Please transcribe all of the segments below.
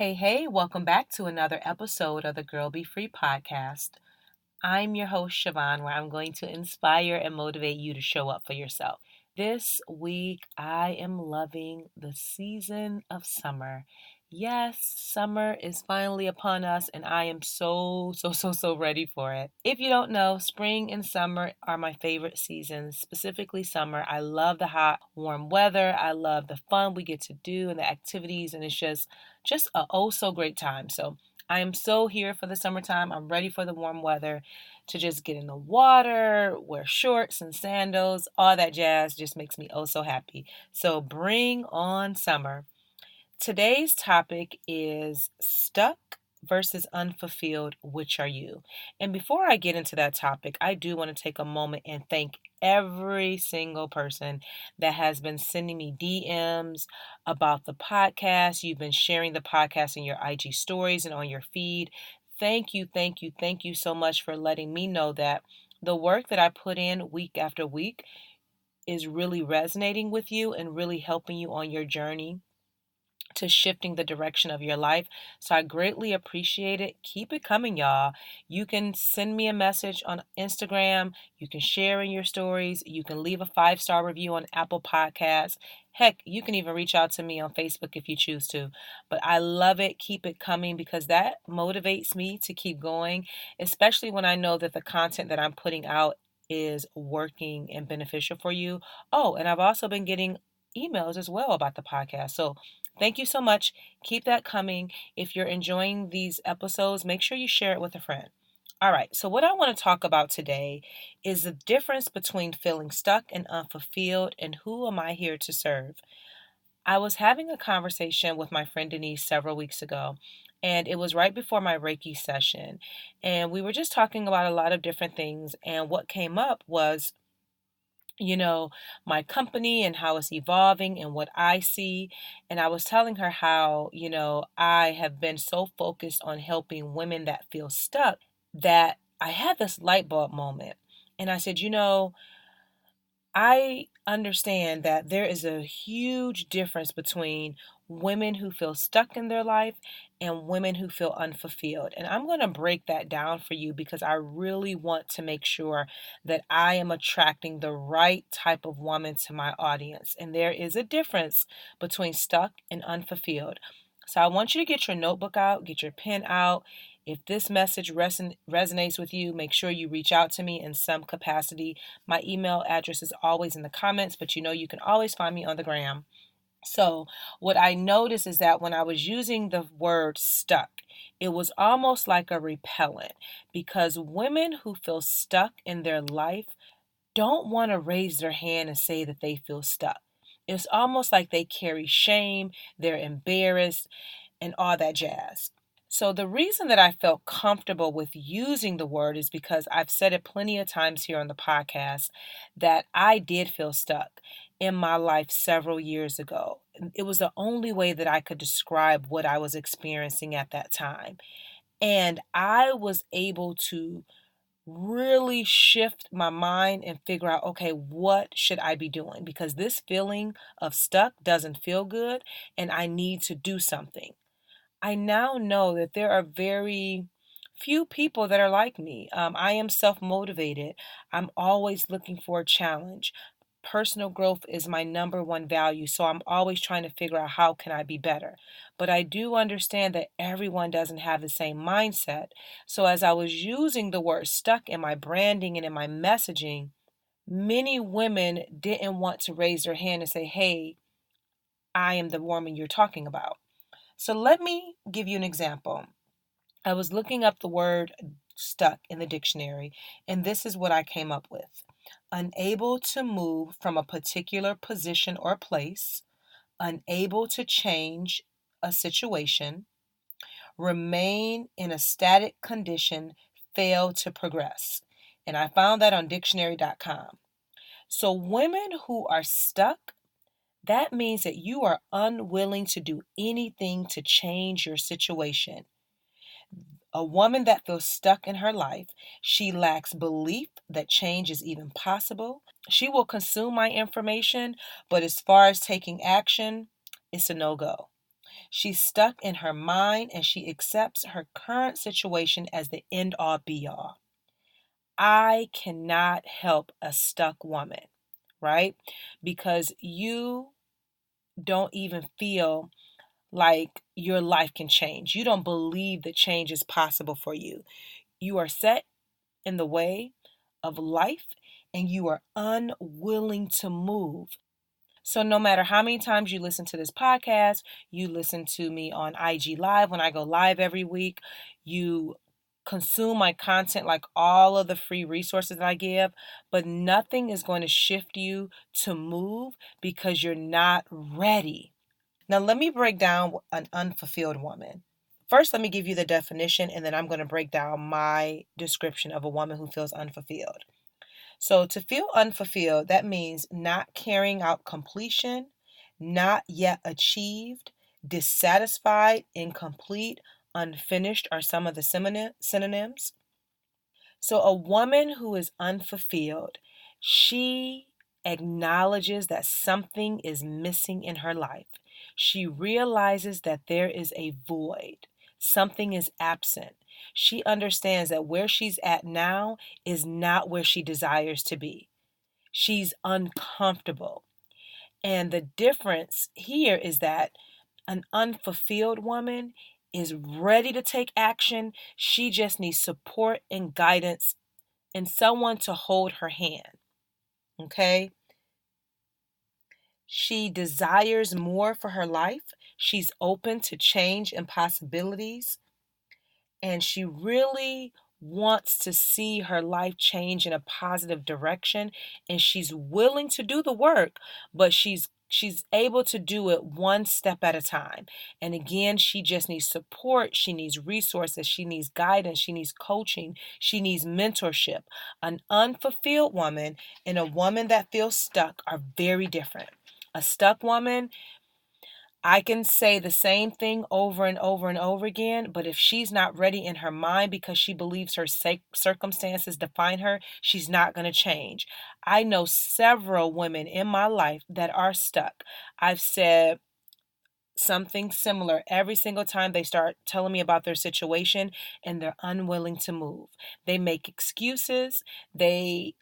Hey, welcome back to another episode of the Girl Be Free podcast. I'm your host, Siobhan, where I'm going to inspire and motivate you to show up for yourself. This week, I am loving the season of summer. Yes, summer is finally upon us, and I am so ready for it. If you don't know, spring and summer are my favorite seasons, specifically summer. I love the hot, warm weather. I love the fun we get to do and the activities, and it's just a oh so great time. So I am so here for the summertime. I'm ready for the warm weather to just get in the water, wear shorts and sandals, all that jazz just makes me oh so happy. So bring on summer. Today's topic is stuck versus unfulfilled. Which are you? And before I get into that topic, I do want to take a moment and thank every single person that has been sending me DMs about the podcast. You've been sharing the podcast in your IG stories and on your feed. Thank you so much for letting me know that the work that I put in week after week is really resonating with you and really helping you on your journey to shifting the direction of your life. So I greatly appreciate it. Keep it coming, y'all. You can send me a message on Instagram. You can share in your stories. You can leave a 5-star review on Apple Podcasts. Heck, you can even reach out to me on Facebook if you choose to. But I love it. Keep it coming because that motivates me to keep going, especially when I know that the content that I'm putting out is working and beneficial for you. Oh, and I've also been getting emails as well about the podcast. So thank you so much. Keep that coming. If you're enjoying these episodes, make sure you share it with a friend. All right, so what I want to talk about today is the difference between feeling stuck and unfulfilled and who am I here to serve. I was having a conversation with my friend Denise several weeks ago, and it was right before my Reiki session. And we were just talking about a lot of different things, and what came up was my company and how it's evolving and what I see. And I was telling her how, I have been so focused on helping women that feel stuck that I had this light bulb moment. And I said, I understand that there is a huge difference between women who feel stuck in their life and women who feel unfulfilled. And I'm going to break that down for you because I really want to make sure that I am attracting the right type of woman to my audience. And there is a difference between stuck and unfulfilled. So I want you to get your notebook out, get your pen out. If this message resonates with you, make sure you reach out to me in some capacity. My email address is always in the comments, but you can always find me on the gram. So, what I noticed is that when I was using the word stuck, it was almost like a repellent because women who feel stuck in their life don't want to raise their hand and say that they feel stuck. It's almost like they carry shame, they're embarrassed, and all that jazz. So the reason that I felt comfortable with using the word is because I've said it plenty of times here on the podcast that I did feel stuck in my life several years ago. It was the only way that I could describe what I was experiencing at that time. And I was able to really shift my mind and figure out, okay, what should I be doing? Because this feeling of stuck doesn't feel good and I need to do something. I now know that there are very few people that are like me. I am self motivated. I'm always looking for a challenge. Personal growth is my number one value, so I'm always trying to figure out how can I be better. But I do understand that everyone doesn't have the same mindset. So as I was using the word stuck in my branding and in my messaging, many women didn't want to raise their hand and say, "Hey, I am the woman you're talking about." So let me give you an example. I was looking up the word stuck in the dictionary, and this is what I came up with. Unable to move from a particular position or place, unable to change a situation, remain in a static condition, fail to progress. And I found that on dictionary.com. So women who are stuck, that means that you are unwilling to do anything to change your situation. A woman that feels stuck in her life, she lacks belief that change is even possible. She will consume my information, but as far as taking action, it's a no-go. She's stuck in her mind and she accepts her current situation as the end all be all. I cannot help a stuck woman, right? Because you don't even feel like your life can change. You don't believe that change is possible for you. You are set in the way of life and you are unwilling to move. So, no matter how many times you listen to this podcast, you listen to me on IG Live when I go live every week, you consume my content like all of the free resources that I give, but nothing is going to shift you to move because you're not ready. Now, let me break down an unfulfilled woman. First, let me give you the definition, and then I'm going to break down my description of a woman who feels unfulfilled. So, to feel unfulfilled, that means not carrying out completion, not yet achieved, dissatisfied, incomplete, unfinished are some of the synonyms. So, a woman who is unfulfilled, she acknowledges that something is missing in her life. She realizes that there is a void, something is absent. She understands that where she's at now is not where she desires to be. She's uncomfortable. And the difference here is that an unfulfilled woman is ready to take action. She just needs support and guidance and someone to hold her hand. Okay? She desires more for her life. She's open to change and possibilities. And she really wants to see her life change in a positive direction, and she's willing to do the work, but she's able to do it one step at a time. And again, she just needs support, she needs resources, she needs guidance, she needs coaching, she needs mentorship. An unfulfilled woman and a woman that feels stuck are very different. A stuck woman, I can say the same thing over and over and over again, but if she's not ready in her mind because she believes her circumstances define her, she's not going to change. I know several women in my life that are stuck. I've said something similar every single time they start telling me about their situation and they're unwilling to move. They make excuses. They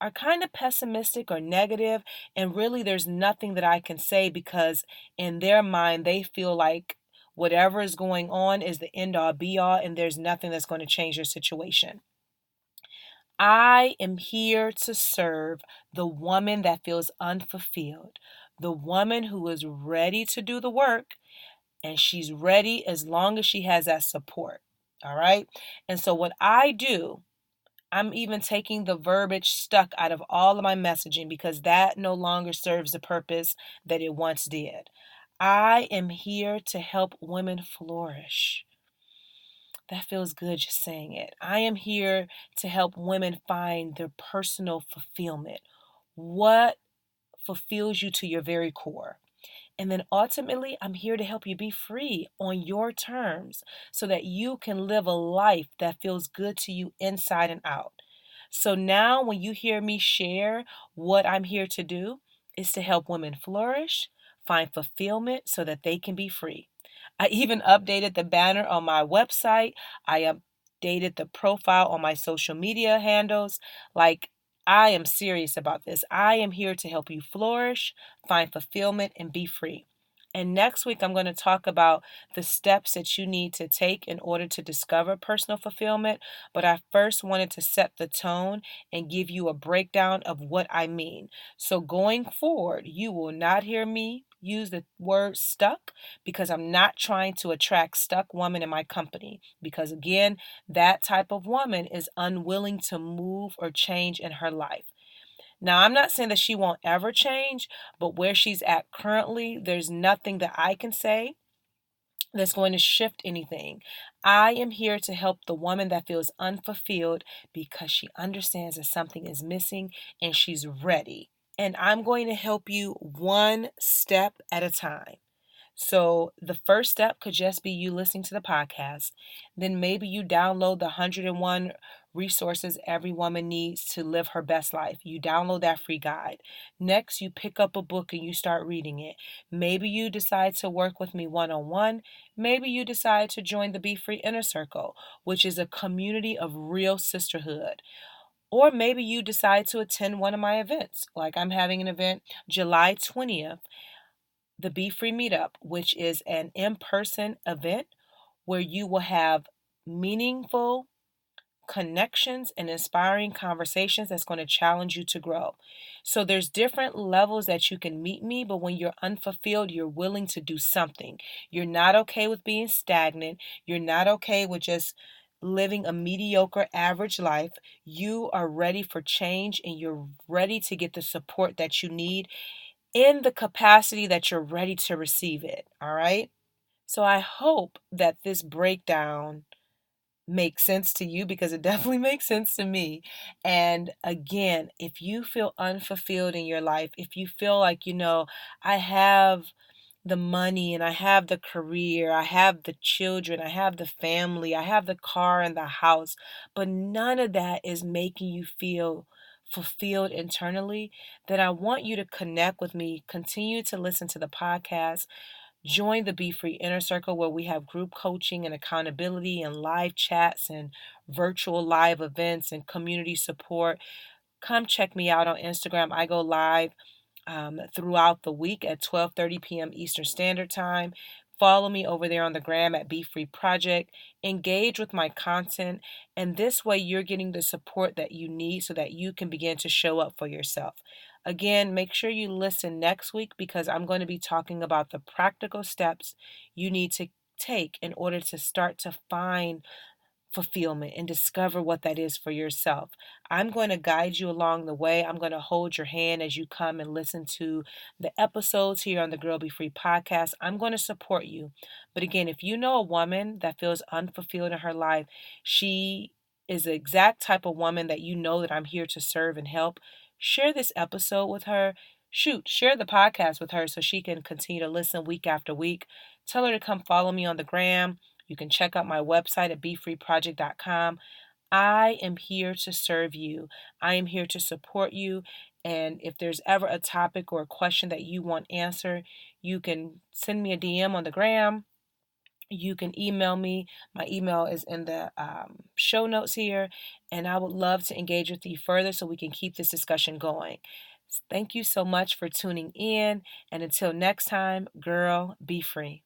are kind of pessimistic or negative, and really there's nothing that I can say because in their mind they feel like whatever is going on is the end all be all and there's nothing that's going to change their situation. I am here to serve the woman that feels unfulfilled, the woman who is ready to do the work, and she's ready as long as she has that support. All right. And so what I do, I'm even taking the verbiage stuck out of all of my messaging because that no longer serves the purpose that it once did. I am here to help women flourish. That feels good just saying it. I am here to help women find their personal fulfillment. What fulfills you to your very core? And then ultimately, I'm here to help you be free on your terms so that you can live a life that feels good to you inside and out. So now, when you hear me share what I'm here to do, is to help women flourish, find fulfillment so that they can be free. I even updated the banner on my website. I updated the profile on my social media handles. Like, I am serious about this. I am here to help you flourish, find fulfillment, and be free. And next week, I'm going to talk about the steps that you need to take in order to discover personal fulfillment. But I first wanted to set the tone and give you a breakdown of what I mean. So going forward, you will not hear me use the word stuck because I'm not trying to attract stuck women in my company. Because again, that type of woman is unwilling to move or change in her life. Now, I'm not saying that she won't ever change, but where she's at currently, there's nothing that I can say that's going to shift anything. I am here to help the woman that feels unfulfilled because she understands that something is missing and she's ready. And I'm going to help you one step at a time. So the first step could just be you listening to the podcast. Then maybe you download the 101 resources every woman needs to live her best life. You download that free guide. Next, you pick up a book and you start reading it. Maybe you decide to work with me one on one. Maybe you decide to join the Be Free Inner Circle, which is a community of real sisterhood. Or maybe you decide to attend one of my events. Like I'm having an event July 20th, the Be Free Meetup, which is an in person event where you will have meaningful connections and inspiring conversations that's going to challenge you to grow. So there's different levels that you can meet me, but when you're unfulfilled, you're willing to do something. You're not okay with being stagnant. You're not okay with just living a mediocre average life. You are ready for change and you're ready to get the support that you need in the capacity that you're ready to receive it. All right? So I hope that this breakdown makes sense to you because it definitely makes sense to me. And again, if you feel unfulfilled in your life, if you feel like, I have the money and I have the career, I have the children, I have the family, I have the car and the house, but none of that is making you feel fulfilled internally, then I want you to connect with me, continue to listen to the podcast. Join the Be Free Inner Circle where we have group coaching and accountability and live chats and virtual live events and community support. Come check me out on Instagram. I go live throughout the week at 12:30 p.m. Eastern Standard Time. Follow me over there on the gram at Be Free Project. Engage with my content, and this way you're getting the support that you need so that you can begin to show up for yourself. Again, make sure you listen next week because I'm going to be talking about the practical steps you need to take in order to start to find fulfillment and discover what that is for yourself. I'm going to guide you along the way. I'm going to hold your hand as you come and listen to the episodes here on the Girl Be Free podcast. I'm going to support you. But again, if you know a woman that feels unfulfilled in her life, she is the exact type of woman that you know that I'm here to serve and help. Share this episode with her. Shoot, share the podcast with her so she can continue to listen week after week. Tell her to come follow me on the gram. You can check out my website at BeFreeProject.com. I am here to serve you. I am here to support you. And if there's ever a topic or a question that you want answered, you can send me a DM on the gram. You can email me. My email is in the show notes here. And I would love to engage with you further so we can keep this discussion going. Thank you so much for tuning in. And until next time, girl, be free.